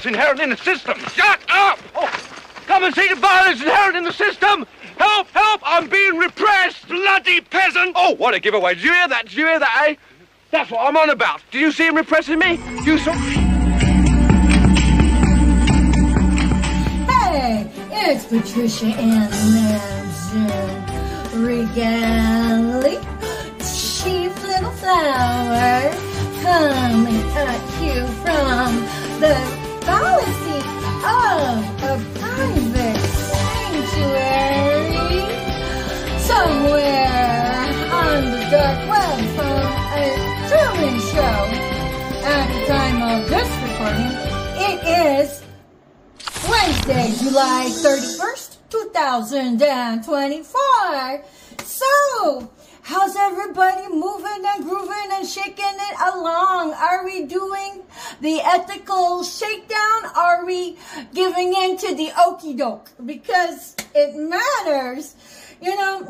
inherent in the system. Shut up! Oh, come and see the violence inherent in the system. Help, help, I'm being repressed, bloody peasant. Oh, what a giveaway. Did you hear that? Did you hear that, eh? That's what I'm on about. Do you see him repressing me? You saw... Hey, it's Patricia and Manson Regali, chief little flower, coming at you from the fallacy of a private sanctuary somewhere on the dark web from a Truman show. At the time of this recording, it is Wednesday, July 31st, 2024. So, how's everybody moving and grooving and shaking it along? Are we doing the ethical shakedown? Are we giving in to the okie doke? Because it matters. You know,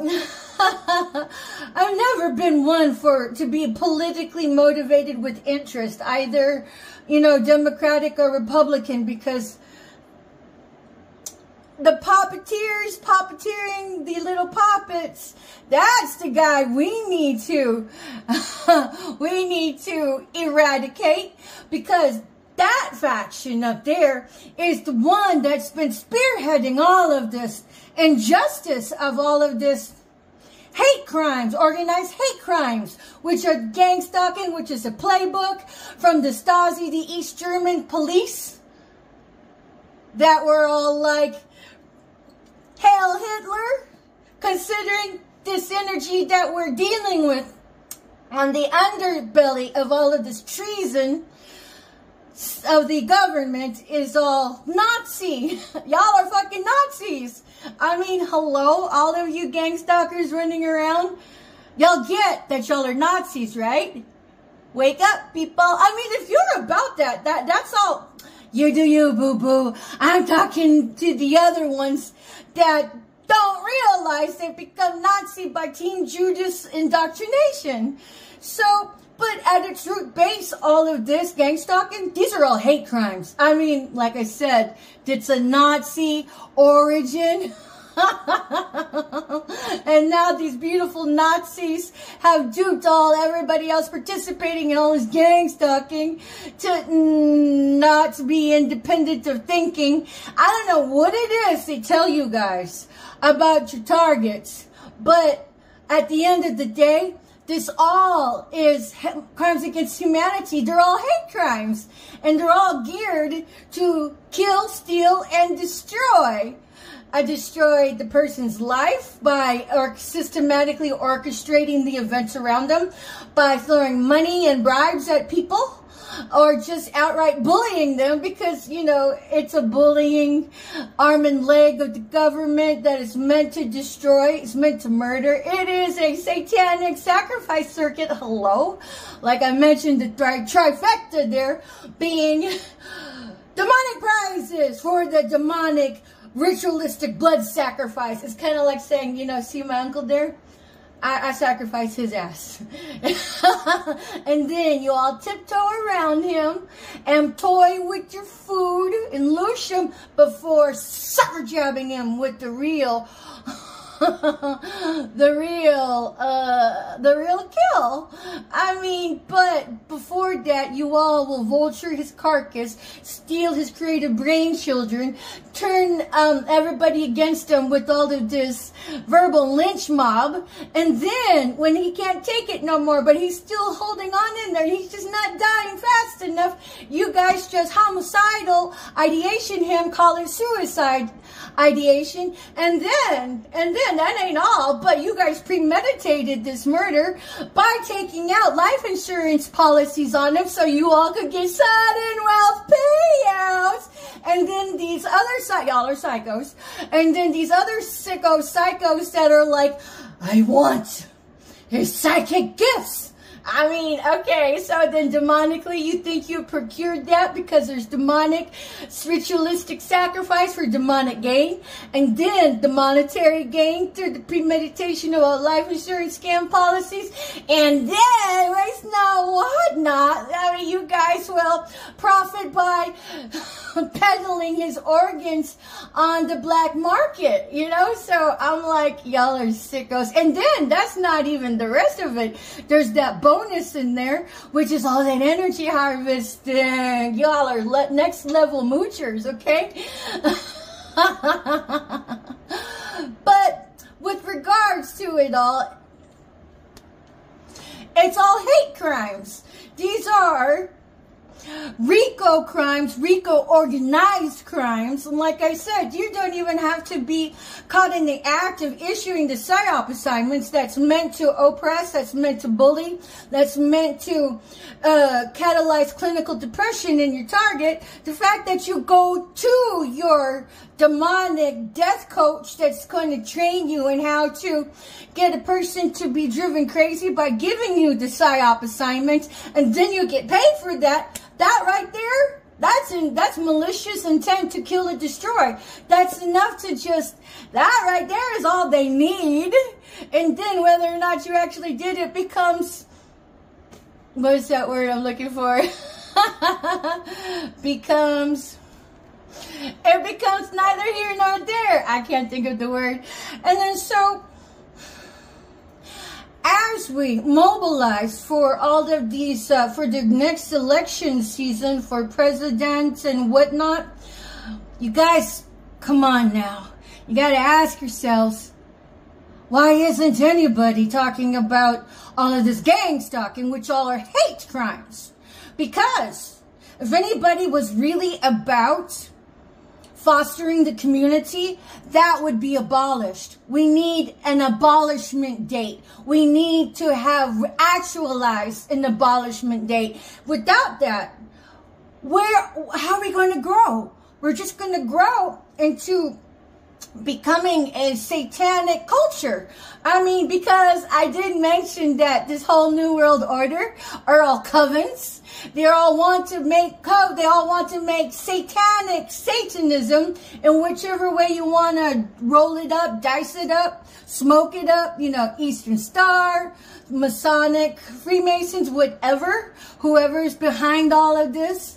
I've never been one to be politically motivated with interest, either, you know, Democratic or Republican, because the puppeteering the little puppets, that's the guy we need to eradicate, because that faction up there is the one that's been spearheading all of this injustice of all of this hate crimes, organized hate crimes, which are gang stalking, which is a playbook from the Stasi, the East German police, that were all like, Hail Hitler, considering this energy that we're dealing with on the underbelly of all of this treason of the government is all Nazi. Y'all are fucking Nazis. I mean, hello, all of you gang stalkers running around. Y'all get that y'all are Nazis, right? Wake up, people. I mean, if you're about that's all. You do you, boo-boo. I'm talking to the other ones that don't realize they've become Nazi by Team Judas indoctrination. So, but at its root base, all of this gang stalking, these are all hate crimes. I mean, like I said, it's a Nazi origin. And now these beautiful Nazis have duped everybody else participating in all this gang stalking to not be independent of thinking. I don't know what it is they tell you guys about your targets, but at the end of the day, this all is crimes against humanity. They're all hate crimes, and they're all geared to kill, steal, and destroy. I destroyed the person's life by systematically orchestrating the events around them, by throwing money and bribes at people, or just outright bullying them, because, you know, it's a bullying arm and leg of the government that is meant to destroy, it's meant to murder. It is a satanic sacrifice circuit. Hello? Like I mentioned, the trifecta there being demonic prizes for the demonic ritualistic blood sacrifice. It's kind of like saying, you know, see my uncle there? I sacrifice his ass. And then you all tiptoe around him and toy with your food and loosh him before sucker jabbing him with the real the real kill. I mean, but before that, you all will vulture his carcass, steal his creative brain children, turn everybody against him with all of this verbal lynch mob, and then when he can't take it no more, but he's still holding on in there, he's just not dying fast enough, you guys just homicidal ideation him, call it suicide ideation, and then that ain't all, but you guys premeditated this murder by taking out life insurance policies on him so you all could get sudden wealth payouts. And then these other y'all are psychos, and then these other psychos that are like, I want his psychic gifts. I mean, okay, so then demonically you think you procured that because there's demonic ritualistic sacrifice for demonic gain, and then the monetary gain through the premeditation of life insurance scam policies, and then it's not whatnot. I way you guys will profit by peddling his organs on the black market, you know? So I'm like, y'all are sickos. And then that's not even the rest of it. There's that bonus in there, which is all that energy harvesting. Y'all are next level moochers, okay? But with regards to it all, it's all hate crimes. These are RICO crimes, RICO organized crimes. And like I said, you don't even have to be caught in the act of issuing the PSYOP assignments that's meant to oppress, that's meant to bully, that's meant to catalyze clinical depression in your target. The fact that you go to your demonic death coach that's going to train you in how to get a person to be driven crazy by giving you the PSYOP assignments, and then you get paid for that. That right there, that's malicious intent to kill or destroy. That's enough to just, that right there is all they need. And then whether or not you actually did it becomes, what is that word I'm looking for? It becomes neither here nor there. I can't think of the word. And then so, as we mobilize for all of these, for the next election season for president and whatnot, you guys, come on now. You got to ask yourselves, why isn't anybody talking about all of this gang stalking, which all are hate crimes? Because if anybody was really about fostering the community, that would be abolished. We need an abolishment date. We need to have actualized an abolishment date. Without that, how are we going to grow? We're just going to grow into becoming a satanic culture. I mean, because I did mention that this whole New World Order are all covens. They all want to make satanic Satanism in whichever way you want to roll it up, dice it up, smoke it up, you know, Eastern Star, Masonic, Freemasons, whatever, whoever's behind all of this.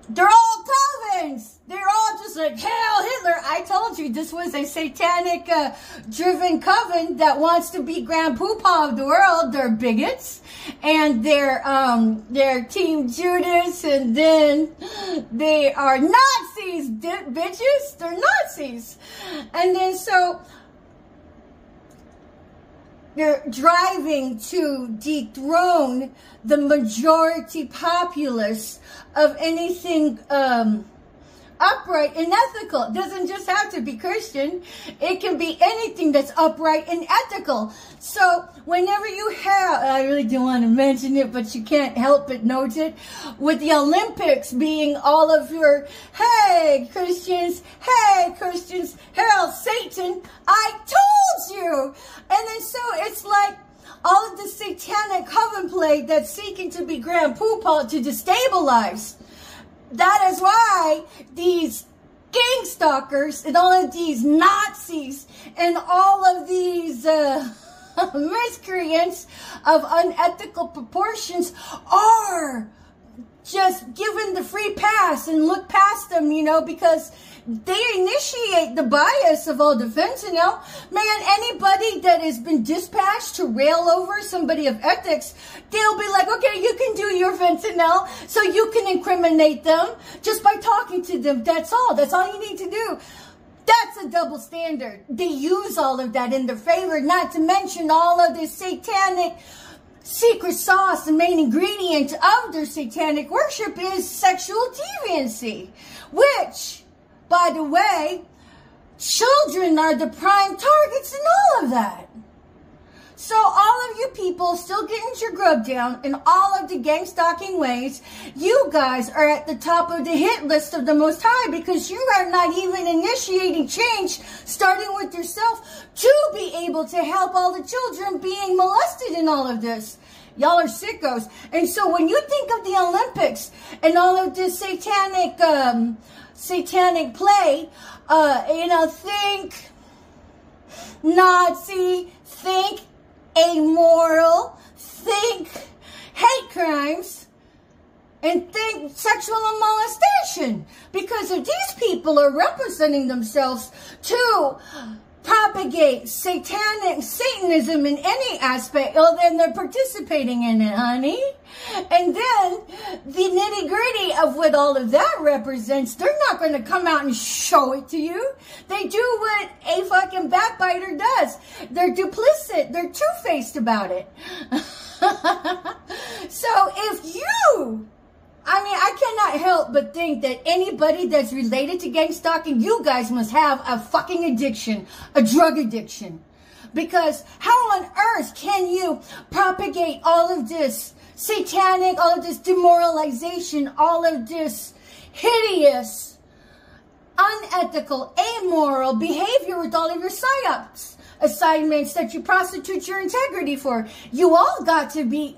They're all covens. They're all just like, hell, Hitler. I told you this was a satanic driven coven that wants to be Grand Poobah of the world. They're bigots. And they're Team Judas. And then they are Nazis, bitches. They're Nazis. And then so they're driving to dethrone the majority populace of anything upright and ethical. It doesn't just have to be Christian. It can be anything that's upright and ethical. So whenever you have, I really don't want to mention it, but you can't help but note it, with the Olympics being all of your, hey Christians, hail Satan, I told you. And then so it's like all of the satanic coven play that's seeking to be Grand Poobah to destabilize. That is why these gang stalkers and all of these Nazis and all of these miscreants of unethical proportions are just given the free pass and look past them, you know, because they initiate the bias of all the fentanyl. Man, anybody that has been dispatched to rail over somebody of ethics, they'll be like, okay, you can do your fentanyl, so you can incriminate them just by talking to them. That's all. That's all you need to do. That's a double standard. They use all of that in their favor, not to mention all of this satanic secret sauce. The main ingredient of their satanic worship is sexual deviancy, which, by the way, children are the prime targets in all of that. So all of you people still getting your grub down in all of the gang stalking ways, you guys are at the top of the hit list of the Most High, because you are not even initiating change, starting with yourself, to be able to help all the children being molested in all of this. Y'all are sickos. And so when you think of the Olympics and all of this satanic play, you know, think Nazi, think amoral, think hate crimes. and think sexual molestation, because if these people are representing themselves to propagate Satanism in any aspect, well, then they're participating in it, honey. And then the nitty-gritty of what all of that represents, they're not going to come out and show it to you. They do what a fucking backbiter does. They're duplicit. They're two-faced about it. So if you... I cannot help but think that anybody that's related to gang stalking, you guys must have a fucking addiction, a drug addiction. Because how on earth can you propagate all of this satanic, all of this demoralization, all of this hideous, unethical, amoral behavior with all of your psyops assignments that you prostitute your integrity for? You all got to be,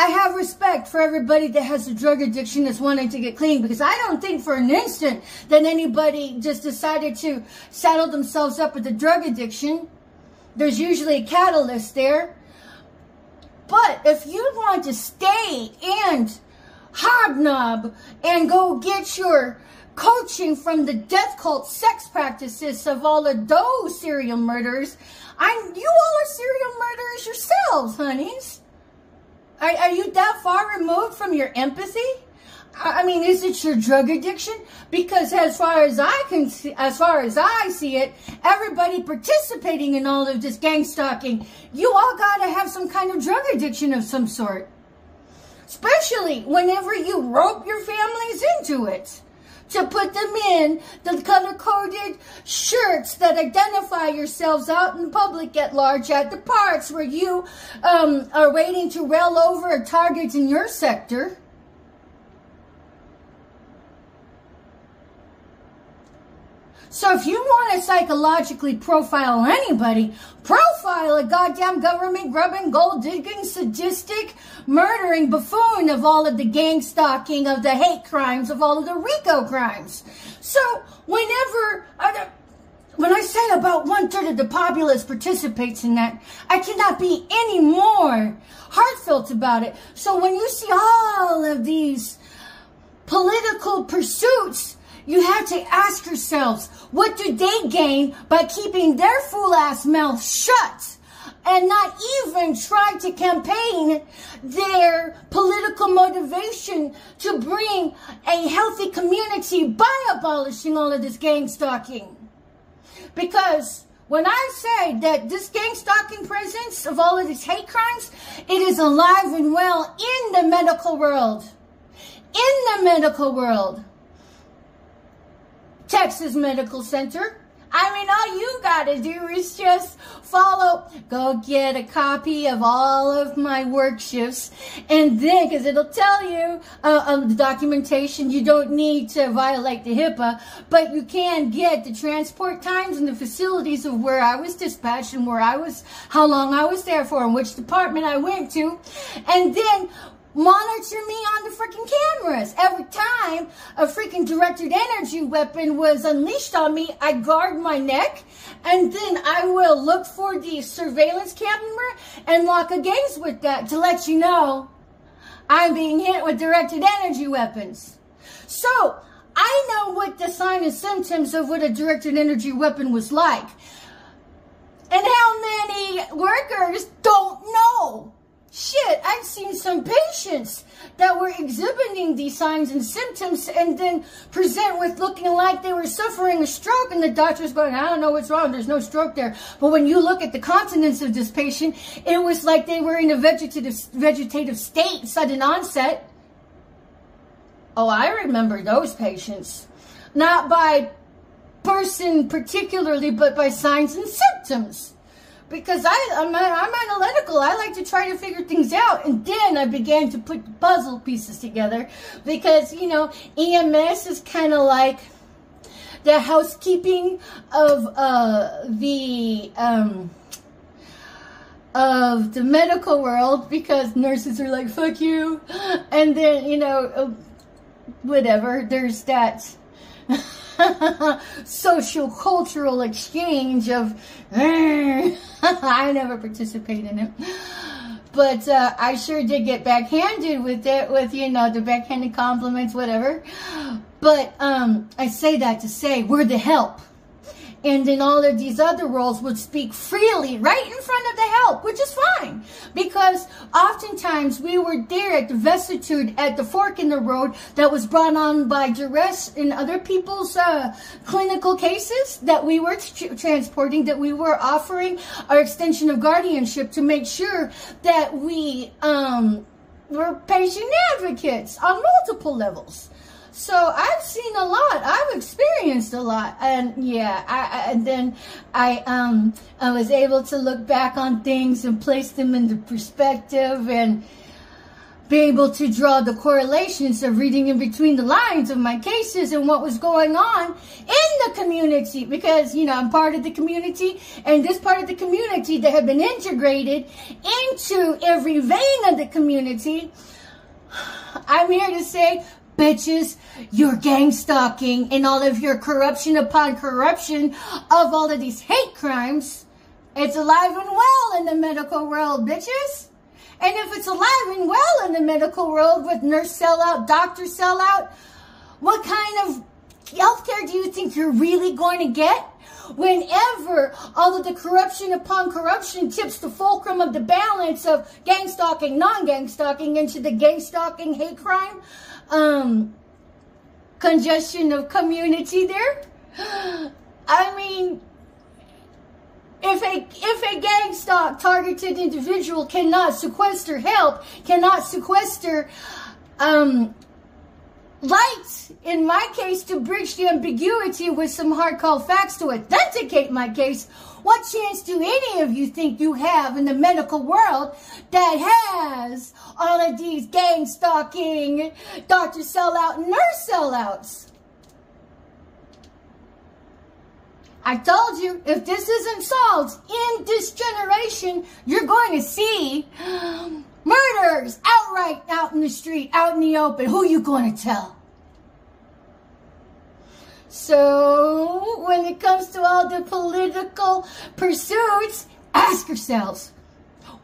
I have respect for everybody that has a drug addiction that's wanting to get clean, because I don't think for an instant that anybody just decided to saddle themselves up with a drug addiction. There's usually a catalyst there. But if you want to stay and hobnob and go get your coaching from the death cult sex practices of all of those serial murderers, you all are serial murderers yourselves, honeys. Are you that far removed from your empathy? Is it your drug addiction? Because as far as I see it, everybody participating in all of this gang stalking, you all gotta have some kind of drug addiction of some sort. Especially whenever you rope your families into it. To put them in the color-coded shirts that identify yourselves out in public at large at the parks where you are waiting to rail over a target in your sector. So if you want to psychologically profile anybody, profile a goddamn government-grubbing, gold-digging, sadistic, murdering buffoon of all of the gang stalking, of the hate crimes, of all of the RICO crimes. So when I say about 1/3 of the populace participates in that, I cannot be any more heartfelt about it. So when you see all of these political pursuits, you have to ask yourselves, what do they gain by keeping their fool-ass mouths shut and not even try to campaign their political motivation to bring a healthy community by abolishing all of this gang stalking? Because when I say that this gang stalking presence of all of these hate crimes, it is alive and well in the medical world. In the medical world. Texas Medical Center. All you gotta do is just go get a copy of all of my work shifts, and then, because it'll tell you the documentation, you don't need to violate the HIPAA, but you can get the transport times and the facilities of where I was dispatched and how long I was there for and which department I went to, and then monitor me on the freaking cameras. Every time a freaking directed energy weapon was unleashed on me, I guard my neck, and then I will look for the surveillance camera and lock a gaze with that to let you know I'm being hit with directed energy weapons. So I know what the signs and symptoms of what a directed energy weapon was like. And how many workers don't know? Shit, I've seen some patients that were exhibiting these signs and symptoms and then present with looking like they were suffering a stroke, and the doctor's going, I don't know what's wrong, there's no stroke there. But when you look at the countenance of this patient, it was like they were in a vegetative state, sudden onset. Oh, I remember those patients. Not by person particularly, but by signs and symptoms. Because I'm analytical. I like to try to figure things out. And then I began to put puzzle pieces together. Because, EMS is kind of like the housekeeping of the medical world. Because nurses are like, fuck you. And then, whatever. There's that social cultural exchange of I never participate in it, But I sure did get backhanded with it, with, you know, the backhanded compliments, whatever. But I say that to say we're the help. And then all of these other roles would speak freely right in front of the help, which is fine. Because oftentimes we were there at the vicissitude, at the fork in the road that was brought on by duress in other people's clinical cases that we were transporting, that we were offering our extension of guardianship to make sure that we were patient advocates on multiple levels. So I've seen a lot. I've experienced a lot, and yeah, then I was able to look back on things and place them into perspective, and be able to draw the correlations of reading in between the lines of my cases and what was going on in the community, because, you know, I'm part of the community, and this part of the community that had been integrated into every vein of the community. I'm here to say, bitches, your gang stalking and all of your corruption upon corruption of all of these hate crimes, it's alive and well in the medical world, bitches. And if it's alive and well in the medical world with nurse sellout, doctor sellout, what kind of healthcare do you think you're really going to get? Whenever all of the corruption upon corruption tips the fulcrum of the balance of gang stalking, non-gang stalking into the gang stalking hate crime, congestion of community there. I mean, if a gang stalk targeted individual cannot sequester help, cannot sequester light, in my case, to bridge the ambiguity with some hard cold facts to authenticate my case, what chance do any of you think you have in the medical world that has all of these gang stalking, doctor sellout, nurse sellouts? I told you, if this isn't solved in this generation, you're going to see murders outright out in the street, out in the open. Who you going to tell? So, when it comes to all the political pursuits, ask yourselves,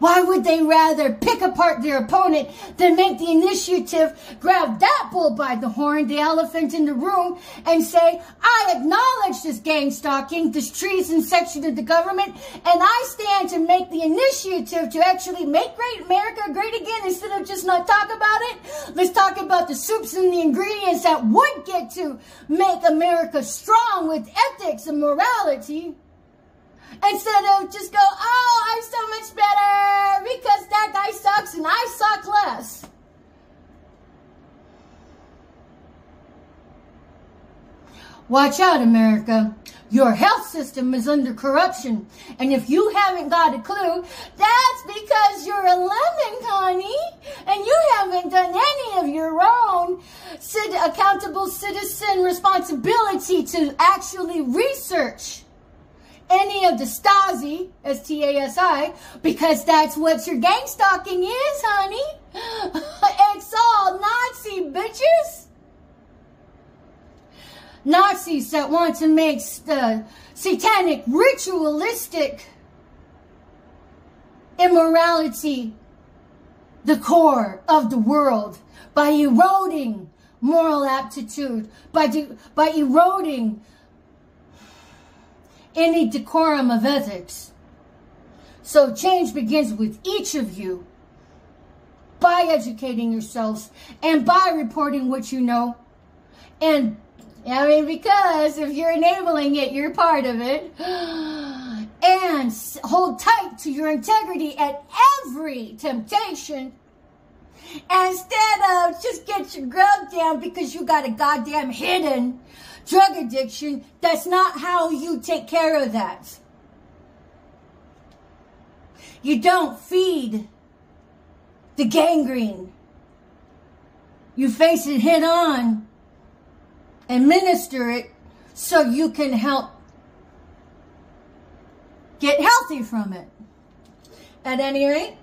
why would they rather pick apart their opponent than make the initiative, grab that bull by the horn, the elephant in the room, and say, I acknowledge this gang stalking, this treason section of the government, and I stand to make the initiative to actually make great America great again instead of just not talk about it. Let's talk about the soups and the ingredients that would get to make America strong with ethics and morality. Instead of just go, oh, I'm so much better because that guy sucks and I suck less. Watch out, America. Your health system is under corruption. And if you haven't got a clue, that's because you're a lemon, honey. And you haven't done any of your own accountable citizen responsibility to actually research any of the Stasi, S-T-A-S-I, because that's what your gang stalking is, honey. It's all Nazi bitches. Nazis that want to make the satanic, ritualistic immorality the core of the world by eroding moral aptitude, by eroding any decorum of ethics. So change begins with each of you by educating yourselves and by reporting what you know. And I mean, because if you're enabling it, you're part of it. And hold tight to your integrity at every temptation. Instead of just get your grub down because you got a goddamn hidden drug addiction. That's not how you take care of that. You don't feed the gangrene. You face it head on and minister it so you can help get healthy from it. At any rate,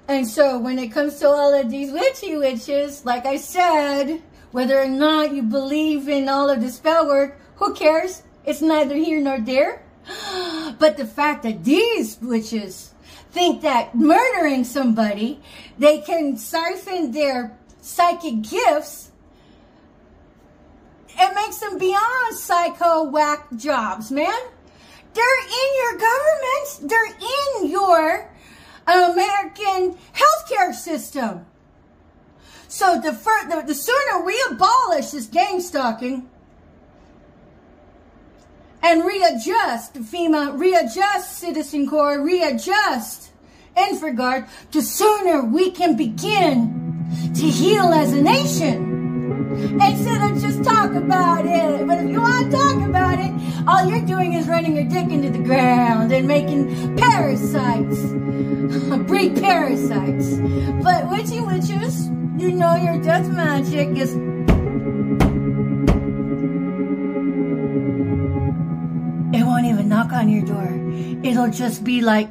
and so when it comes to all of these witchy witches, like I said, whether or not you believe in all of the spell work, who cares? It's neither here nor there. But the fact that these witches think that murdering somebody, they can siphon their psychic gifts and makes them beyond psycho whack jobs, man. They're in your government. They're in your American healthcare system. So the sooner we abolish this gang stalking and readjust FEMA, readjust Citizen Corps, readjust InfraGard, the sooner we can begin to heal as a nation. Instead of just talk about it. But if you want to talk about it, all you're doing is running your dick into the ground and making parasites. Breed parasites. But witchy witches, you know your death magic is... It won't even knock on your door. It'll just be like...